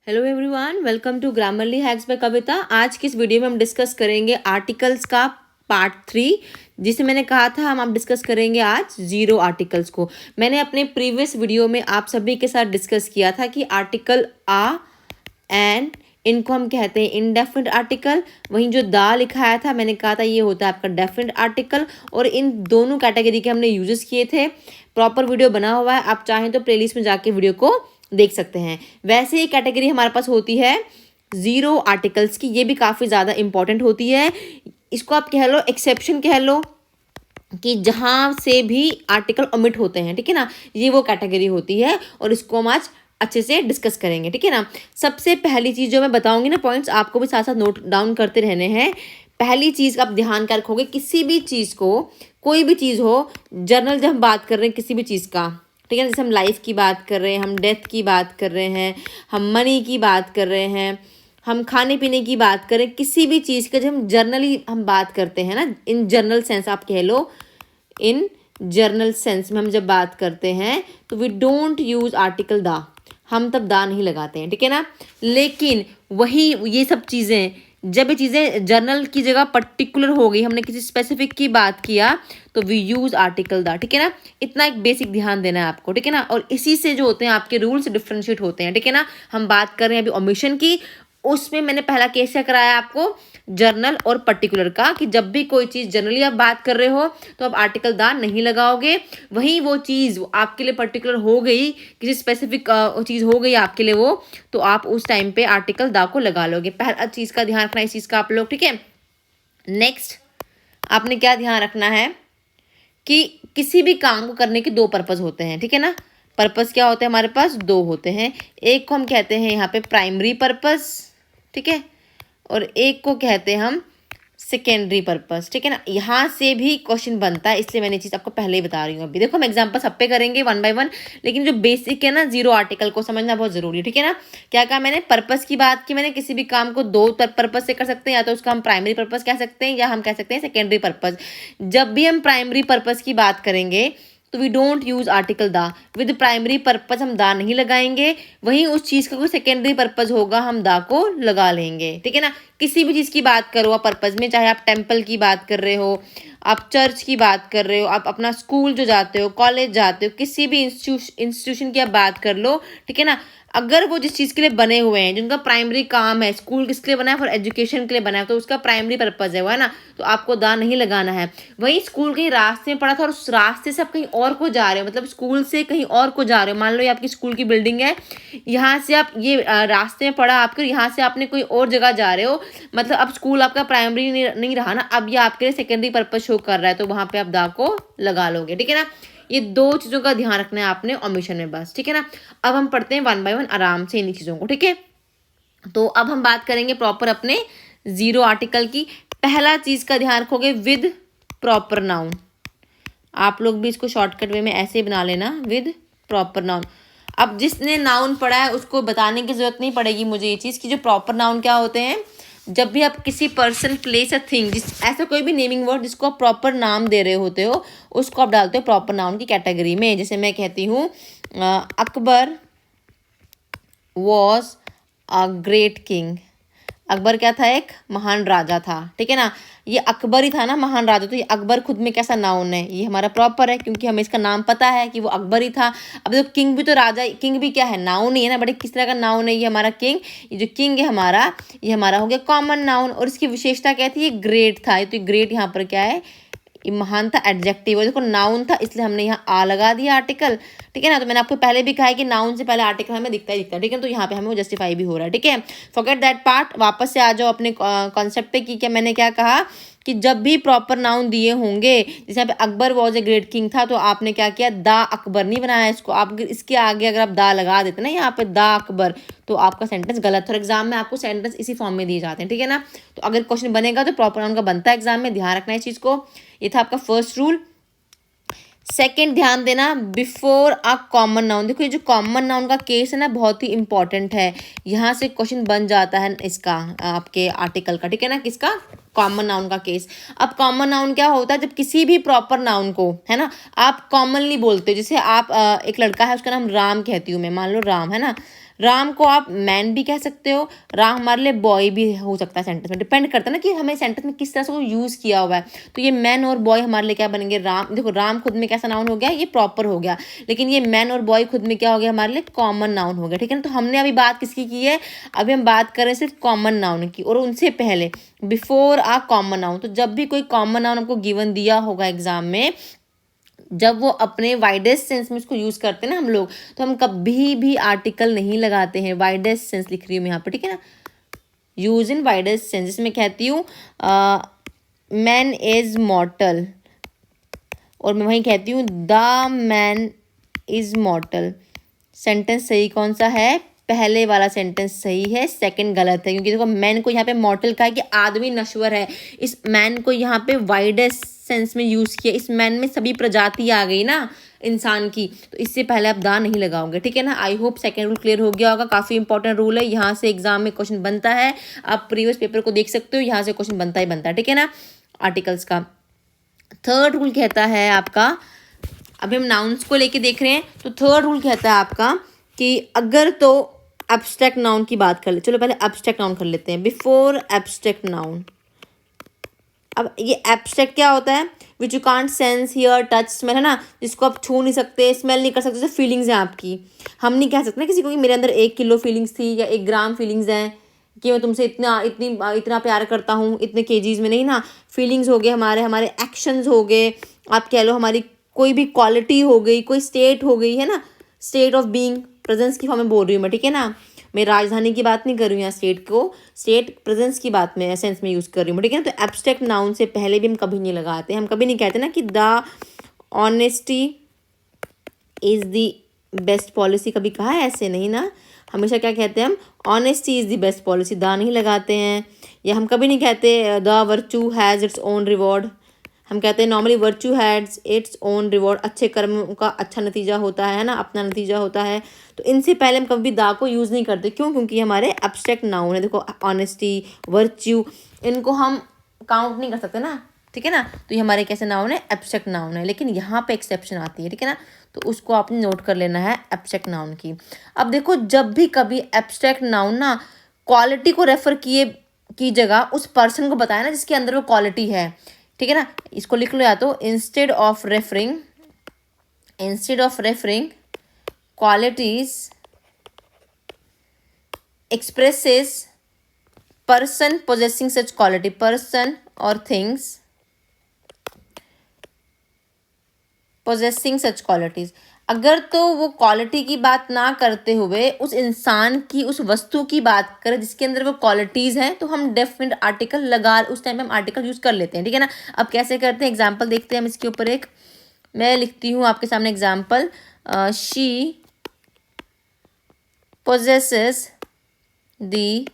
Hello everyone, welcome to Grammarly hacks by Kavita. आज की इस वीडियो में हम डिस्कस करेंगे आर्टिकल्स का पार्ट 3, जिसे मैंने कहा था हम आप डिस्कस करेंगे आज जीरो आर्टिकल्स को। मैंने अपने प्रीवियस वीडियो में आप सभी के साथ डिस्कस किया था कि आर्टिकल आ एंड इनको हम कहते हैं इनडेफिनिट आर्टिकल। वहीं जो दा लिखाया था मैंने कहा था ये होता है आपका डेफिनिट आर्टिकल, और इन दोनों कैटेगरी के हमने यूजेस किए थे। प्रॉपर वीडियो बना हुआ है, आप चाहें तो प्लेलिस्ट में जाके वीडियो को देख सकते हैं। वैसे ही कैटेगरी हमारे पास होती है जीरो आर्टिकल्स की, ये भी काफ़ी ज़्यादा इंपॉर्टेंट होती है। इसको आप कह लो एक्सेप्शन कह लो, कि जहाँ से भी आर्टिकल ओमिट होते हैं, ठीक है ना, ये वो कैटेगरी होती है और इसको हम आज अच्छे से डिस्कस करेंगे, ठीक है ना। सबसे पहली चीज़ जो मैं बताऊंगी ना, पॉइंट्स आपको भी साथ साथ नोट डाउन करते रहने हैं। पहली चीज़ आप ध्यान कर रखोगे, किसी भी चीज़ को, कोई भी चीज़ हो, जर्नल जब हम बात कर रहे हैं किसी भी चीज़ का, ठीक है ना, जैसे हम लाइफ की बात कर रहे हैं, हम डेथ की बात कर रहे हैं, हम मनी की बात कर रहे हैं, हम खाने पीने की बात करें, किसी भी चीज़ का जब हम जर्नली हम बात करते हैं ना, इन जर्नल सेंस आप कह लो, इन जर्नल सेंस में हम जब बात करते हैं तो वी डोंट यूज आर्टिकल दा, हम तब दा नहीं लगाते हैं, ठीक है ना। लेकिन वही ये सब चीज़ें, जब ये चीज़ें जर्नल की जगह पर्टिकुलर हो गई, हमने किसी स्पेसिफिक की बात किया तो वी यूज आर्टिकल दा, ठीक है ना। इतना एक बेसिक ध्यान देना है आपको, ठीक है ना। और इसी से जो होते हैं आपके रूल्स डिफ्रेंशिएट होते हैं, ठीक है ना। हम बात कर रहे हैं अभी ओमिशन की, उसमें मैंने पहला केस क्या कराया आपको, जर्नल और पर्टिकुलर का, कि जब भी कोई चीज़ जनरली आप बात कर रहे हो तो आप आर्टिकल दा नहीं लगाओगे। वहीं वो चीज़ आपके लिए पर्टिकुलर हो गई, किसी स्पेसिफिक चीज़ हो गई आपके लिए वो, तो आप उस टाइम पे आर्टिकल दा को लगा लोगे। पहला चीज़ का ध्यान रखना इस चीज़ का आप लोग, ठीक है। नेक्स्ट आपने क्या ध्यान रखना है कि किसी भी काम को करने के दो पर्पज़ होते हैं, ठीक है ना। पर्पज़ क्या होते हैं हमारे पास, दो होते हैं। एक को हम कहते हैं यहाँ पे प्राइमरी पर्पज़, ठीक है, और एक को कहते हैं हम सेकेंडरी पर्पस, ठीक है ना। यहाँ से भी क्वेश्चन बनता है, इसलिए मैंने चीज़ आपको पहले ही बता रही हूँ। अभी देखो हम एग्जांपल सब पे करेंगे वन बाय वन, लेकिन जो बेसिक है ना, जीरो आर्टिकल को समझना बहुत जरूरी है, ठीक है ना। क्या कहा मैंने, पर्पस की बात की मैंने, किसी भी काम को दो पर्पस से कर सकते हैं, या तो उसका हम प्राइमरी पर्पस कह सकते हैं या हम कह सकते हैं सेकेंडरी पर्पस। जब भी हम प्राइमरी पर्पस की बात करेंगे तो वी डोंट यूज आर्टिकल दा, विद प्राइमरी पर्पज हम दा नहीं लगाएंगे। वहीं उस चीज़ का कोई सेकेंडरी पर्पज होगा हम दा को लगा लेंगे, ठीक है ना। किसी भी चीज़ की बात करो आप पर्पज में, चाहे आप टेम्पल की बात कर रहे हो, आप चर्च की बात कर रहे हो, आप अपना स्कूल जो जाते हो, कॉलेज जाते हो, किसी भी इंस्टीट्यूशन की आप बात कर लो, ठीक है ना। अगर वो जिस चीज़ के लिए बने हुए हैं, जिनका प्राइमरी काम है, स्कूल किसके लिए बना है, फॉर एजुकेशन के लिए बना है, तो उसका प्राइमरी पर्पज है वो, है ना, तो आपको दा नहीं लगाना है। वहीं स्कूल कहीं रास्ते में पड़ा था और उस रास्ते से आप कहीं और को जा रहे हो, मतलब स्कूल से कहीं और को जा रहे हो, मान लो ये आपकी स्कूल की बिल्डिंग है, यहाँ से आप ये रास्ते में पड़ा आपके, यहाँ से आपने कोई और जगह जा रहे हो, मतलब अब स्कूल आपका प्राइमरी नहीं रहा ना, अब ये आपके लिए सेकेंडरी पर्पज शो कर रहा है, तो वहाँ पे आप दा को लगा लोगे, ठीक है ना। ये दो चीज़ों का ध्यान रखना है आपने ओमिशन में, बस, ठीक है ना। अब हम पढ़ते हैं वन बाय वन आराम से इन्हीं चीज़ों को, ठीक है। तो अब हम बात करेंगे प्रॉपर अपने जीरो आर्टिकल की। पहला चीज़ का ध्यान रखोगे, विद प्रॉपर नाउन। आप लोग भी इसको शॉर्टकट वे में ऐसे ही बना लेना, विद प्रॉपर नाउन। अब जिसने नाउन पढ़ा है उसको बताने की जरूरत नहीं पड़ेगी मुझे ये चीज़, कि जो प्रॉपर नाउन क्या होते हैं। जब भी आप किसी पर्सन, प्लेस या थिंग, जिस ऐसा कोई भी नेमिंग वर्ड जिसको आप प्रॉपर नाम दे रहे होते हो, उसको आप डालते हो प्रॉपर नाउन की कैटेगरी में। जैसे मैं कहती हूँ Akbar was a great king. Akbar क्या था, एक महान राजा था, ठीक है ना। ये अकबर ही था ना महान राजा, तो ये अकबर खुद में कैसा नाउन है, ये हमारा प्रॉपर है, क्योंकि हमें इसका नाम पता है कि वो अकबर ही था। अब तो किंग भी तो राजा, किंग भी क्या है, नाउन ही है ना, बड़े किस तरह का नाउन है ये हमारा किंग। ये जो किंग है हमारा, ये हमारा हो गया कॉमन नाउन, और इसकी विशेषता क्या थी, ये ग्रेट था। तो ग्रेट यहाँ पर क्या है, ये महान था, एडजेक्टिव है, देखो नाउन था इसलिए हमने यहाँ आ लगा दिया आर्टिकल, ठीक है ना। तो मैंने आपको पहले भी कहा है कि नाउन से पहले आर्टिकल हमें दिखता ही दिखता है, ठीक है। तो यहाँ पे हमें वो जस्टिफाई भी हो रहा है, ठीक है। फॉरगेट दैट पार्ट, वापस से आ जाओ अपने कॉन्सेप्ट पे कि क्या मैंने क्या कहा, कि जब भी प्रॉपर नाउन दिए होंगे, जैसे यहाँ पे Akbar was a great king था, तो आपने क्या किया, दा अकबर नहीं बनाया इसको, आप इसके आगे अगर आप दा लगा देते ना यहाँ पे दा अकबर, तो आपका सेंटेंस गलत है। और एग्जाम में आपको सेंटेंस इसी फॉर्म में दिए जाते हैं, ठीक है ना। तो अगर क्वेश्चन बनेगा तो प्रॉपर नाउन का बनता है एग्जाम में, ध्यान रखना इस चीज़ को। ये था आपका फर्स्ट रूल। सेकंड ध्यान देना, बिफोर अ कॉमन नाउन। देखो ये जो कॉमन नाउन का केस है ना, बहुत ही इंपॉर्टेंट है, यहाँ से क्वेश्चन बन जाता है इसका, आपके आर्टिकल का, ठीक है ना, किसका, कॉमन नाउन का केस। अब कॉमन नाउन क्या होता है, जब किसी भी प्रॉपर नाउन को, है ना, आप कॉमनली बोलते हो। जैसे आप एक लड़का है, उसका नाम राम कहती हूँ मैं, मान लो राम, है ना, राम को आप मैन भी कह सकते हो, राम हमारे लिए बॉय भी हो सकता है सेंटेंस में, डिपेंड करता है ना कि हमें सेंटेंस में किस तरह से वो यूज़ किया हुआ है। तो ये मैन और बॉय हमारे लिए क्या बनेंगे, राम। देखो राम खुद में कैसा नाउन हो गया, ये प्रॉपर हो गया, लेकिन ये मैन और बॉय खुद में क्या हो गया, हमारे लिए कॉमन नाउन हो गया, ठीक है ना। तो हमने अभी बात किसकी की है, अभी हम बात कर रहे हैं सिर्फ कॉमन नाउन की, और उनसे पहले बिफोर आ कॉमन नाउन। तो जब भी कोई कॉमन नाउन आपको गिवन दिया होगा एग्जाम में, जब वो अपने वाइडेस्ट सेंस में उसको यूज करते हैं ना हम लोग, तो हम कभी भी आर्टिकल नहीं लगाते हैं। वाइडेस्ट सेंस लिख रही हूँ मैं यहाँ पर, ठीक है ना, यूज इन वाइडेस्ट सेंस। जिसमें कहती हूँ मैन इज मॉर्टल, और मैं वहीं कहती हूँ द मैन इज मॉर्टल। सेंटेंस सही कौन सा है, पहले वाला सेंटेंस सही है, सेकंड गलत है, क्योंकि देखो मैन को यहाँ पे मॉर्टल का है कि आदमी नश्वर है। इस मैन को यहाँ पे वाइडेस्ट सेंस में यूज किया, इस मैन में सभी प्रजाति आ गई ना इंसान की, तो इससे पहले आप दा नहीं लगाओगे, ठीक है ना। I hope second rule clear हो गया होगा। काफी इंपॉर्टेंट रूल है, यहाँ से एग्जाम में क्वेश्चन बनता है, आप प्रीवियस पेपर को देख सकते हो, यहाँ से क्वेश्चन बनता ही बनता है, ठीक है ना, आर्टिकल्स का। थर्ड रूल कहता है आपका, अभी हम नाउन्स को लेके देख रहे हैं, तो थर्ड रूल कहता है आपका कि अगर तो एब्स्ट्रैक्ट नाउन की बात कर ले, चलो पहले एब्स्ट्रैक्ट नाउन कर लेते हैं, बिफोर एब्स्ट्रैक्ट नाउन। अब ये एब्स्ट्रैक्ट क्या होता है, which you can't sense here touch smell, है ना, जिसको आप छू नहीं सकते, स्मेल नहीं कर सकते, जैसे फीलिंग्स हैं आपकी। हम नहीं कह सकते ना किसी को कि मेरे अंदर 1 किलो फीलिंग्स थी या 1 ग्राम फीलिंग्स हैं, कि मैं तुमसे इतना प्यार करता हूँ इतने केजीज में, नहीं ना। फीलिंग्स हो गए हमारे एक्शंस हो गए, आप कह लो हमारी कोई भी क्वालिटी हो गई, कोई स्टेट हो गई, है ना, स्टेट ऑफ बीइंग, प्रेजेंस की फॉर्म में बोल रही हूँ मैं, ठीक है ना। मैं राजधानी की बात नहीं कर रही हूँ यहाँ, स्टेट प्रेजेंस की बात में सेंस में यूज़ कर रही हूँ, ठीक है ना। तो एब्स्ट्रैक्ट नाउन से पहले भी हम कभी नहीं लगाते, हम कभी नहीं कहते ना कि the honesty is the best policy, कभी कहा है ऐसे, नहीं ना। हमेशा क्या कहते हैं हम, honesty is the best policy, दा नहीं लगाते हैं। या हम कभी नहीं कहते the virtue has its own reward, हम कहते हैं normally virtue has its own reward, अच्छे कर्म का अच्छा नतीजा होता है ना, अपना नतीजा होता है। तो इनसे पहले हम कभी दा को यूज़ नहीं करते, क्यों, क्योंकि हमारे एब्स्ट्रैक्ट नाउन है। देखो ऑनेस्टी, वर्च्यू, इनको हम काउंट नहीं कर सकते ना, ठीक है ना। तो ये हमारे कैसे नाउन है, एब्स्ट्रैक्ट नाउन है, लेकिन यहाँ पे एक्सेप्शन आती है, ठीक है ना। तो उसको आपने नोट कर लेना है एब्स्ट्रैक्ट नाउन की। अब देखो जब भी कभी एब्स्ट्रैक्ट नाउन ना क्वालिटी को रेफर किए की जगह उस पर्सन को बताया ना जिसके अंदर वो क्वालिटी है, ठीक है ना। इसको लिख लो, या तो instead of referring qualities expresses person possessing such quality, person और थिंग्स पोजेसिंग सच क्वालिटीज। अगर तो वो क्वालिटी की बात ना करते हुए उस इंसान की, उस वस्तु की बात करें जिसके अंदर वो क्वालिटीज़ हैं, तो हम डेफिनेट आर्टिकल लगा, उस टाइम पे हम आर्टिकल यूज़ कर लेते हैं, ठीक है ना। अब कैसे करते हैं, एग्जाम्पल देखते हैं हम इसके ऊपर। एक मैं लिखती हूँ आपके सामने example, she possesses the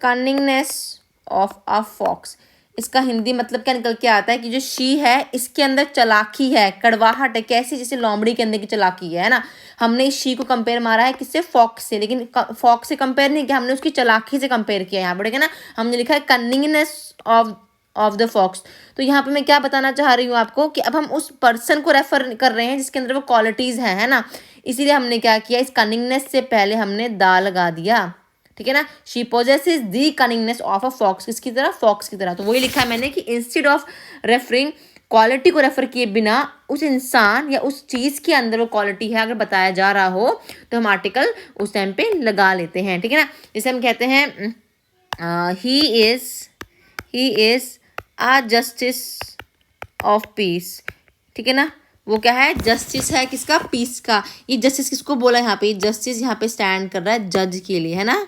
cunningness of a fox. इसका हिंदी मतलब क्या निकल के आता है कि जो शी है इसके अंदर चालाकी है, कड़वाहट है, कैसी, जैसे लोमड़ी के अंदर की चालाकी है ना। हमने इस शी को कंपेयर मारा है किससे, फॉक्स से, लेकिन फॉक्स से कंपेयर नहीं किया, हमने उसकी चालाकी से कंपेयर किया यहाँ पर, ना। हमने लिखा है कनिंगनेस ऑफ द फॉक्स। तो यहाँ पे मैं क्या बताना चाह रही हूँ आपको कि अब हम उस पर्सन को रेफर कर रहे हैं जिसके अंदर वो क्वालिटीज़ हैं, है ना। इसीलिए हमने क्या किया, इस कनिंगनेस से पहले हमने दा लगा दिया, ठीक है ना। She possesses the cunningness of a fox, किसकी तरह, फॉक्स की तरह। तो वही लिखा है मैंने कि इंस्टेड ऑफ रेफरिंग क्वालिटी को रेफर किए बिना उस इंसान या उस चीज़ के अंदर वो क्वालिटी है अगर बताया जा रहा हो, तो हम आर्टिकल उस टाइम पे लगा लेते हैं, ठीक है ना। जैसे हम कहते हैं he is a justice of peace, ठीक है ना। वो क्या है, जस्टिस है किसका, पीस का। ये जस्टिस किसको बोला यहाँ पे, जस्टिस यहाँ पे स्टैंड कर रहा है जज के लिए, है ना।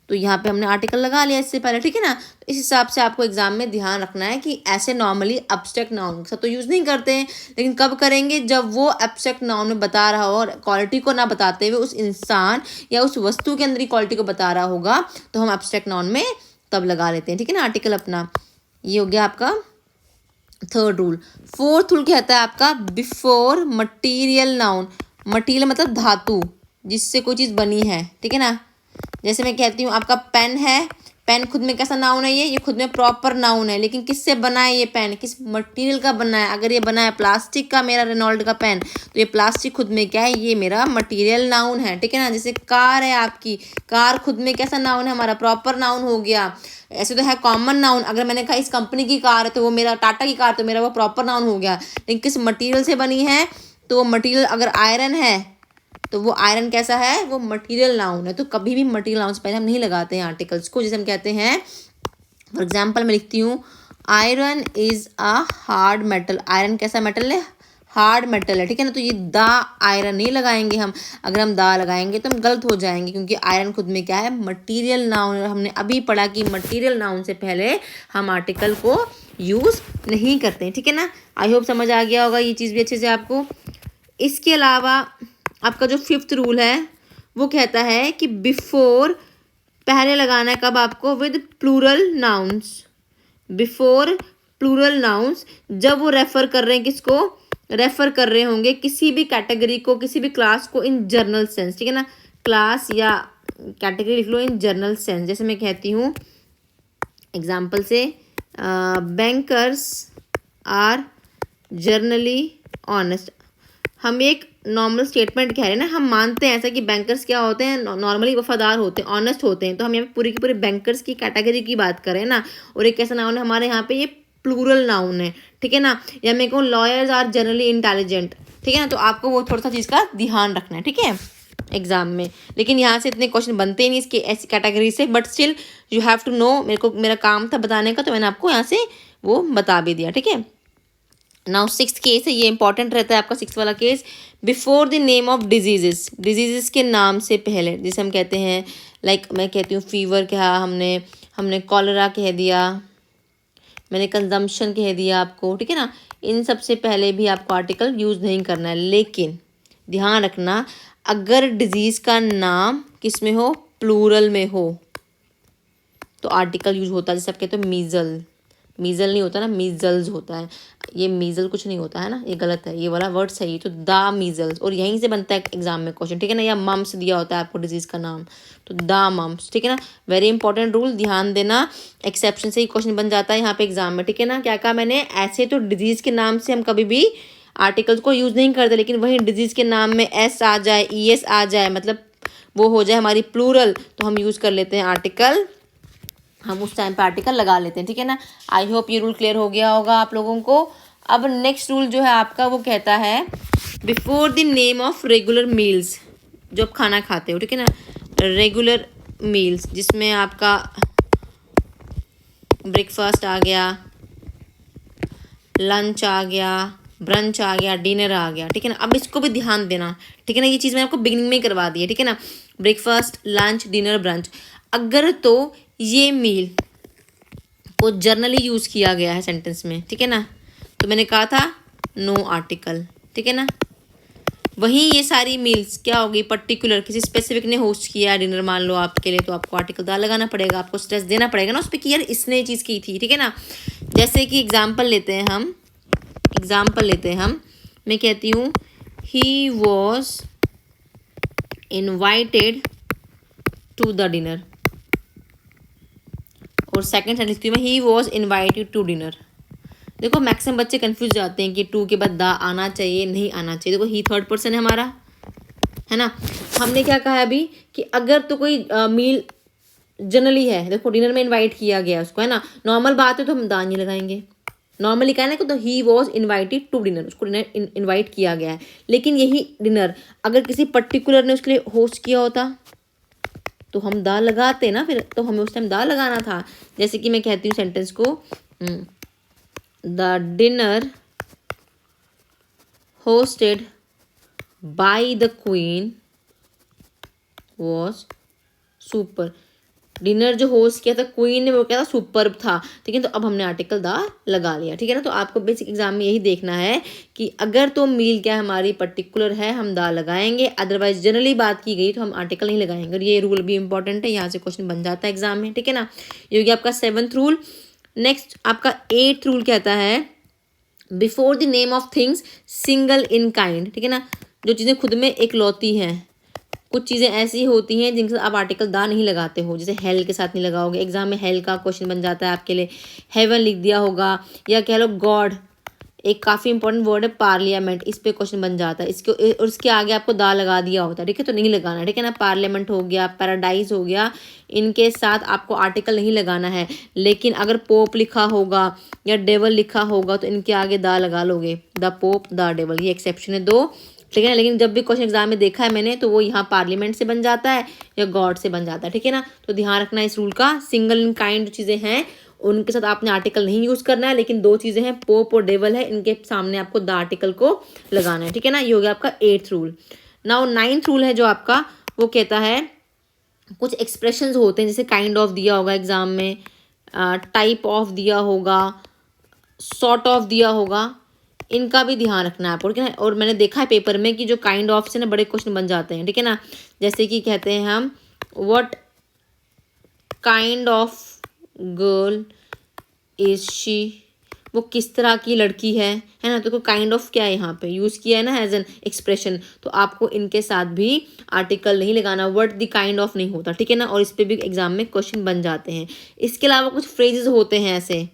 तो यहाँ पे हमने आर्टिकल लगा लिया इससे पहले, ठीक है ना। तो इस हिसाब से आपको एग्जाम में ध्यान रखना है कि ऐसे नॉर्मली एब्स्ट्रैक्ट नाउन सब तो यूज़ नहीं करते हैं, लेकिन कब करेंगे, जब वो एब्स्ट्रैक्ट नाउन में बता रहा हो और क्वालिटी को ना बताते हुए उस इंसान या उस वस्तु के अंदर ही क्वालिटी को बता रहा होगा, तो हम एब्स्ट्रैक्ट नाउन में तब लगा लेते हैं, ठीक है ना, आर्टिकल अपना। ये हो गया आपका थर्ड रूल। फोर्थ रूल कहता है आपका बिफोर मटीरियल नाउन। मटीरियल मतलब धातु, जिससे कोई चीज़ बनी है, ठीक है ना। जैसे मैं कहती हूँ आपका पेन है, पेन खुद में कैसा नाउन है, ये खुद में प्रॉपर नाउन है, लेकिन किससे बना है ये पेन, किस मटेरियल का बना है। अगर ये बना है प्लास्टिक का, मेरा रेनॉल्ड का पेन, तो ये प्लास्टिक खुद में क्या है, ये मेरा मटेरियल नाउन है, ठीक है ना। जैसे कार है आपकी, कार खुद में कैसा नाउन है हमारा, प्रॉपर नाउन हो गया। ऐसे तो है कॉमन नाउन, अगर मैंने कहा इस कंपनी की कार है तो वो मेरा टाटा की कार, तो मेरा वो प्रॉपर नाउन हो गया। लेकिन किस मटीरियल से बनी है, तो वो मटीरियल अगर आयरन है तो वो आयरन कैसा है, वो मटेरियल नाउन है। तो कभी भी मटेरियल नाउन से पहले हम नहीं लगाते हैं आर्टिकल्स को। जैसे हम कहते हैं, फॉर एग्जाम्पल मैं लिखती हूँ, iron is a hard metal. Iron कैसा मेटल है, हार्ड मेटल है, ठीक है ना। तो ये द आयरन नहीं लगाएंगे हम। अगर हम दा लगाएंगे तो हम गलत हो जाएंगे, क्योंकि आयरन खुद में क्या है, मटेरियल नाउन। हमने अभी पढ़ा कि मटेरियल नाउन से पहले हम आर्टिकल को यूज़ नहीं करते, ठीक है ना। आई होप समझ आ गया होगा ये चीज़ भी अच्छे से आपको। इसके अलावा आपका जो 5th रूल है वो कहता है कि बिफोर पहले लगाना है कब आपको, with plural nouns. Before plural nouns, जब वो रेफर कर रहे हैं किसको, रेफर कर रहे होंगे किसी भी कैटेगरी को, किसी भी क्लास को, इन जनरल सेंस, ठीक है ना। क्लास या कैटेगरी लिख लो इन जनरल सेंस। जैसे मैं कहती हूँ एग्जाम्पल से, बैंकर्स आर जर्नली ऑनेस्ट। हम एक नॉर्मल स्टेटमेंट कह रहे हैं ना, हम मानते हैं ऐसा कि बैंकर्स क्या होते हैं, नॉर्मली वफादार होते हैं, ऑनेस्ट होते हैं। तो हम यहाँ पे पूरी की पूरी बैंकर्स की कैटेगरी की बात करें ना, और एक कैसा नाउन है हमारे यहाँ पे, ये प्लूरल नाउन है, ठीक है ना। या मैं कहूँ लॉयर्स आर जनरली इंटेलिजेंट, ठीक है ना। तो आपको वो थोड़ा सा चीज़ का ध्यान रखना है, ठीक है, एग्जाम में। लेकिन यहाँ से इतने क्वेश्चन बनते ही नहीं इसके ऐसी कैटेगरी से, but still you have to know. मेरा काम था बताने का, तो मैंने आपको यहाँ से वो बता भी दिया, ठीक है। नाउ 6th केस है, ये इंपॉर्टेंट रहता है आपका 6th वाला case. Before the name of diseases, diseases के नाम से पहले, जैसे हम कहते हैं लाइक मैं कहती हूँ फीवर कहा हमने कॉलरा कह दिया, मैंने कंजम्पशन कह दिया आपको, ठीक है ना। इन सब से पहले भी आपको आर्टिकल यूज़ नहीं करना है। लेकिन ध्यान रखना, अगर डिजीज़ का नाम किस में हो, प्लूरल में हो, तो आर्टिकल यूज होता है। जैसे आप कहते हो मीज़ल, मीज़ल नहीं होता ना, मीज़ल्स होता है। ये मीज़ल कुछ नहीं होता है ना, ये गलत है, ये वाला वर्ड सही। तो द मीज़ल्स, और यहीं से बनता है एग्जाम में क्वेश्चन, ठीक है ना। या मम्स दिया होता है आपको डिजीज़ का नाम, तो द मम्स, ठीक है ना। वेरी इंपॉर्टेंट रूल, ध्यान देना। एक्सेप्शन से ही क्वेश्चन बन जाता है यहाँ पे एग्जाम में, ठीक है ना। क्या कहा मैंने, ऐसे तो डिजीज़ के नाम से हम कभी भी आर्टिकल्स को यूज़ नहीं करते, लेकिन वहीं डिजीज़ के नाम में एस आ जाए, ES आ जाए, मतलब वो हो जाए हमारी प्लूरल, तो हम यूज़ कर लेते हैं आर्टिकल, हम उस टाइम पे आर्टिकल लगा लेते हैं, ठीक है ना। आई होप ये रूल क्लियर हो गया होगा आप लोगों को। अब नेक्स्ट रूल जो है आपका, वो कहता है before the name of regular meals, जो आप खाना खाते हो, ठीक है ना। रेगुलर मील्स, जिसमें आपका ब्रेकफास्ट आ गया, लंच आ गया, ब्रंच आ गया, डिनर आ गया, ठीक है ना। अब इसको भी ध्यान देना, ठीक है ना। ये चीज़ मैंने आपको बिगिनिंग में ही करवा दी है, ठीक है ना। ब्रेकफास्ट, लंच, डिनर, ब्रंच, अगर तो ये मील को जर्नली यूज़ किया गया है सेंटेंस में, ठीक है ना, तो मैंने कहा था नो आर्टिकल, ठीक है ना। वहीं ये सारी मील्स क्या होगी, पर्टिकुलर किसी स्पेसिफिक ने होस्ट किया है डिनर मान लो आपके लिए, तो आपको आर्टिकल दा लगाना पड़ेगा, आपको स्ट्रेस देना पड़ेगा ना उस पर कि यार इसने ये चीज़ की थी, ठीक है ना। जैसे कि एग्जाम्पल लेते हैं हम, मैं कहती हूँ he was invited to the dinner, और सेकंड सेंटेंस लिखती हूँ मैं, he was invited to dinner. देखो मैक्सिमम बच्चे कंफ्यूज जाते हैं कि टू के बाद दा आना चाहिए नहीं आना चाहिए। देखो ही थर्ड पर्सन है हमारा, है ना। हमने क्या कहा अभी कि अगर तो कोई मील जनरली है, देखो डिनर में इनवाइट किया गया उसको, है ना, नॉर्मल बात है तो हम दा नहीं लगाएंगे। नॉर्मली कहना है तो he was invited to dinner, उसको डिनर इन्वाइट किया गया है। लेकिन यही डिनर अगर किसी पर्टिकुलर ने उसके लिए होस्ट किया होता तो हम दा लगाते ना, फिर तो हमें उस टाइम दा लगाना था। जैसे कि मैं कहती हूँ सेंटेंस को, the dinner hosted by the queen was super. Dinner जो होस्ट किया था क्वीन ने, वो क्या था, सुपर था, ठीक है। तो अब हमने आर्टिकल दा लगा लिया, ठीक है ना। तो आपको बेसिक एग्जाम में यही देखना है कि अगर तो मील क्या हमारी पर्टिकुलर है हम दा लगाएंगे, अदरवाइज जनरली बात की गई तो हम आर्टिकल नहीं लगाएंगे। और ये रूल भी इंपॉर्टेंट है, यहाँ से क्वेश्चन बन जाता है एग्जाम में, ठीक है ना। ये हो गया आपका 7th रूल। नेक्स्ट आपका 8th रूल कहता है before the name of things single in kind, ठीक है ना। जो चीज़ें खुद में इकलौती हैं, कुछ चीज़ें ऐसी होती हैं जिनके साथ आप आर्टिकल दा नहीं लगाते हो, जैसे हेल के साथ नहीं लगाओगे। एग्जाम में हेल का क्वेश्चन बन जाता है आपके लिए, हेवन लिख दिया होगा, या कह लो गॉड, एक काफ़ी इंपॉर्टेंट वर्ड है पार्लियामेंट, इस पे क्वेश्चन बन जाता है। इसके और इसके आगे आपको दा लगा दिया होता है, ठीक है, तो नहीं लगाना, ठीक है ना। पार्लियामेंट हो गया, पैराडाइज हो गया, इनके साथ आपको आर्टिकल नहीं लगाना है। लेकिन अगर पोप लिखा होगा या डेवल लिखा होगा तो इनके आगे दा लगा लोगे, द पोप, द डेवल, ये एक्सेप्शन है दो, ठीक है ना। लेकिन जब भी क्वेश्चन एग्जाम में देखा है मैंने तो वो यहाँ पार्लियामेंट से बन जाता है या गॉड से बन जाता है, ठीक है ना। तो ध्यान रखना इस रूल का। सिंगल इन काइंड जो चीज़ें हैं उनके साथ आपने आर्टिकल नहीं यूज़ करना है, लेकिन दो चीज़ें हैं पोप और डेवल है, इनके सामने आपको द आर्टिकल को लगाना है, ठीक है ना। ये हो गया आपका 8th rule. Now 9th rule है जो आपका, वो कहता है कुछ एक्सप्रेशंस होते हैं, जैसे काइंड ऑफ दिया होगा एग्जाम में, टाइप ऑफ दिया होगा, सॉर्ट ऑफ दिया होगा, इनका भी ध्यान रखना है आपको, ठीक है ना। और मैंने देखा है पेपर में कि जो काइंड ऑफ से ना बड़े क्वेश्चन बन जाते हैं, ठीक है ना। जैसे कि कहते हैं हम what kind of girl is she, वो किस तरह की लड़की है ना। तो काइंड ऑफ क्या है यहाँ पे यूज़ किया है ना एज एन एक्सप्रेशन, तो आपको इनके साथ भी आर्टिकल नहीं लगाना, व्हाट द काइंड ऑफ नहीं होता, ठीक है ना। और इस पे भी एग्जाम में क्वेश्चन बन जाते हैं। इसके अलावा कुछ फ्रेजेस होते हैं ऐसे,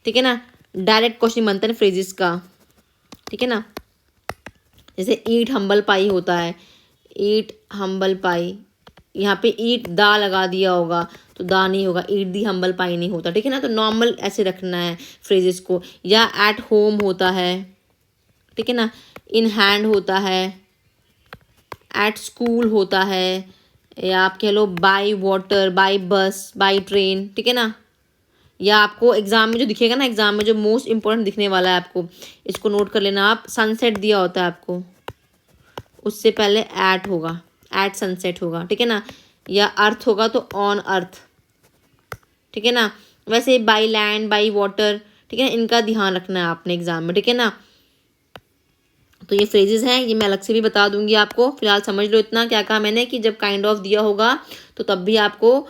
ठीक है ना, डायरेक्ट क्वेश्चन बनता है फ्रेजेस का, ठीक है ना। जैसे ईट हम्बल पाई होता है, ईट हम्बल पाई, यहाँ पे ईट दा लगा दिया होगा तो दा नहीं होगा, ईट दी हम्बल पाई नहीं होता, ठीक है ना। तो नॉर्मल ऐसे रखना है फ्रेजेस को। या एट होम होता है, ठीक है ना, इन हैंड होता है, एट स्कूल होता है, या आप कह लो बाय वाटर, बाय बस, बाय ट्रेन, ठीक है ना। या आपको एग्जाम में जो दिखेगा ना, एग्जाम में जो मोस्ट इंपॉर्टेंट दिखने वाला है आपको, इसको नोट कर लेना आप। सनसेट दिया होता है आपको, उससे पहले एट होगा, एट सनसेट होगा, ठीक है ना। या अर्थ होगा तो ऑन अर्थ, ठीक है ना। वैसे बाय लैंड, बाय वाटर, ठीक है ना, इनका ध्यान रखना है आपने एग्जाम में, ठीक है ना। तो ये फ्रेजेस हैं, ये मैं अलग से भी बता दूंगी आपको, फिलहाल समझ लो इतना क्या कहा मैंने कि जब काइंड ऑफ दिया होगा तो तब भी आपको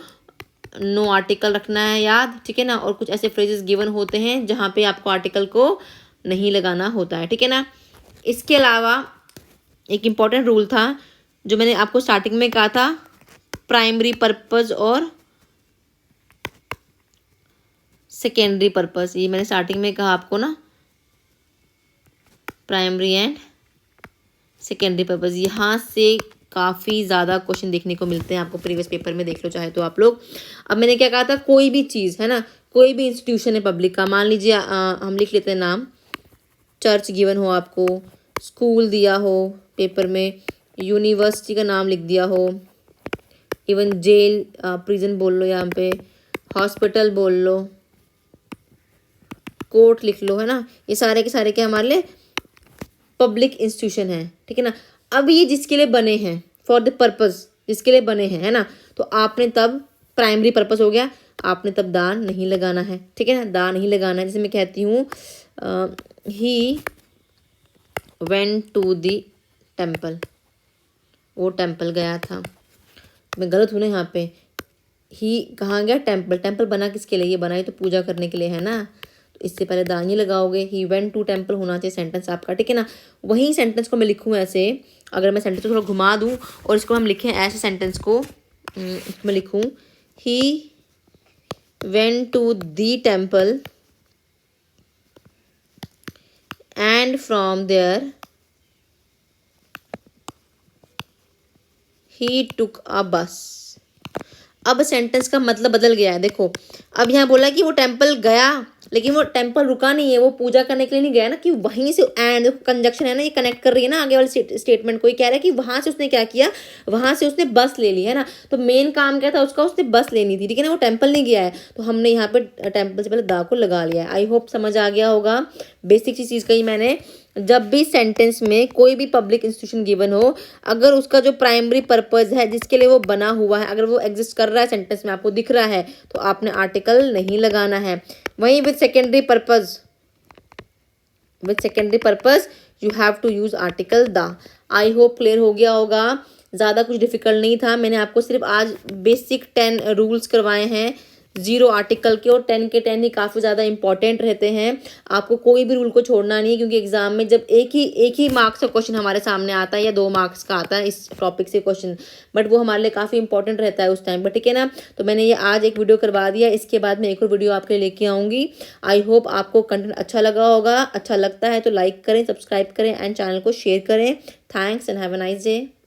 नो आर्टिकल रखना है याद, ठीक है ना। और कुछ ऐसे फ्रेजेस गिवन होते हैं जहाँ पे आपको आर्टिकल को नहीं लगाना होता है, ठीक है ना। इसके अलावा एक इम्पॉर्टेंट रूल था जो मैंने आपको स्टार्टिंग में कहा था, प्राइमरी पर्पस और सेकेंडरी पर्पस। ये मैंने स्टार्टिंग में कहा आपको ना, प्राइमरी एंड सेकेंडरी पर्पस। यहाँ से काफ़ी ज़्यादा क्वेश्चन देखने को मिलते हैं आपको, प्रीवियस पेपर में देख लो चाहे तो आप लोग। अब मैंने क्या कहा था, कोई भी चीज़ है ना, कोई भी इंस्टीट्यूशन है पब्लिक का, मान लीजिए हम लिख लेते हैं नाम, चर्च गिवन हो आपको, स्कूल दिया हो पेपर में, यूनिवर्सिटी का नाम लिख दिया हो, इवन जेल, प्रिजन बोल लो, यहाँ पे हॉस्पिटल बोल लो, कोर्ट लिख लो, है ना। ये सारे के सारे क्या हमारे लिए पब्लिक इंस्टीट्यूशन है, ठीक है ना। अब ये जिसके लिए बने हैं, फॉर द पर्पस जिसके लिए बने हैं, है ना, तो आपने तब प्राइमरी पर्पस हो गया, आपने तब दान नहीं लगाना है, ठीक है ना, दान नहीं लगाना है। जैसे मैं कहती हूँ he went to the temple, वो टेम्पल गया था, मैं गलत हूँ ना यहाँ पे, ही कहाँ गया, टेम्पल, टेम्पल बना किसके लिए, ये बनाई तो पूजा करने के लिए है ना, तो इससे पहले दान ही लगाओगे, ही वेंट टू टेम्पल होना चाहिए सेंटेंस आपका, ठीक है ना। वही सेंटेंस को मैं लिखूँ ऐसे, अगर मैं सेंटेंस को थोड़ा घुमा दूँ और इसको हम लिखें ऐसे सेंटेंस को, मैं लिखूँ he went to the temple and from there he took a bus. अब सेंटेंस का मतलब बदल गया है, देखो अब यहाँ बोला कि वो टेम्पल गया, लेकिन वो टेम्पल रुका नहीं है, वो पूजा करने के लिए नहीं गया ना, कि वहीं से एंड कंजक्शन है ना, ये कनेक्ट कर रही है ना आगे वाले स्टेटमेंट को। ये कह रहा है कि वहां से उसने क्या किया, वहां से उसने बस ले ली, है ना। तो मेन काम क्या था उसका, उसने बस लेनी थी, ठीक है ना, वो टेम्पल नहीं गया है, तो हमने यहाँ पे टेम्पल से पहले दा को लगा लिया है। आई होप समझ आ गया होगा, बेसिक सी चीज़ कही मैंने। जब भी सेंटेंस में कोई भी पब्लिक इंस्टीट्यूशन गिवन हो, अगर उसका जो प्राइमरी पर्पस है जिसके लिए वो बना हुआ है, अगर वो एग्जिस्ट कर रहा है सेंटेंस में, आपको दिख रहा है, तो आपने आर्टिकल नहीं लगाना है। वहीं with secondary purpose, with secondary purpose you have to use article the. I hope clear हो गया होगा, ज़्यादा कुछ डिफिकल्ट नहीं था। मैंने आपको सिर्फ आज बेसिक 10 रूल्स करवाए हैं 0 आर्टिकल के, और 10 के 10 ही काफ़ी ज़्यादा इंपॉर्टेंट रहते हैं। आपको कोई भी रूल को छोड़ना नहीं है, क्योंकि एग्जाम में जब एक ही मार्क्स का क्वेश्चन हमारे सामने आता है या 2 मार्क्स का आता है इस टॉपिक से क्वेश्चन, बट वो हमारे लिए काफ़ी इंपॉर्टेंट रहता है उस टाइम पर, ठीक है ना। तो मैंने ये आज एक वीडियो करवा दिया, इसके बाद मैं एक और वीडियो आपके लिए लेके आऊँगी। आई होप आपको कंटेंट अच्छा लगा होगा। अच्छा लगता है तो लाइक करें, सब्सक्राइब करें एंड चैनल को शेयर करें। Thanks and have a nice day.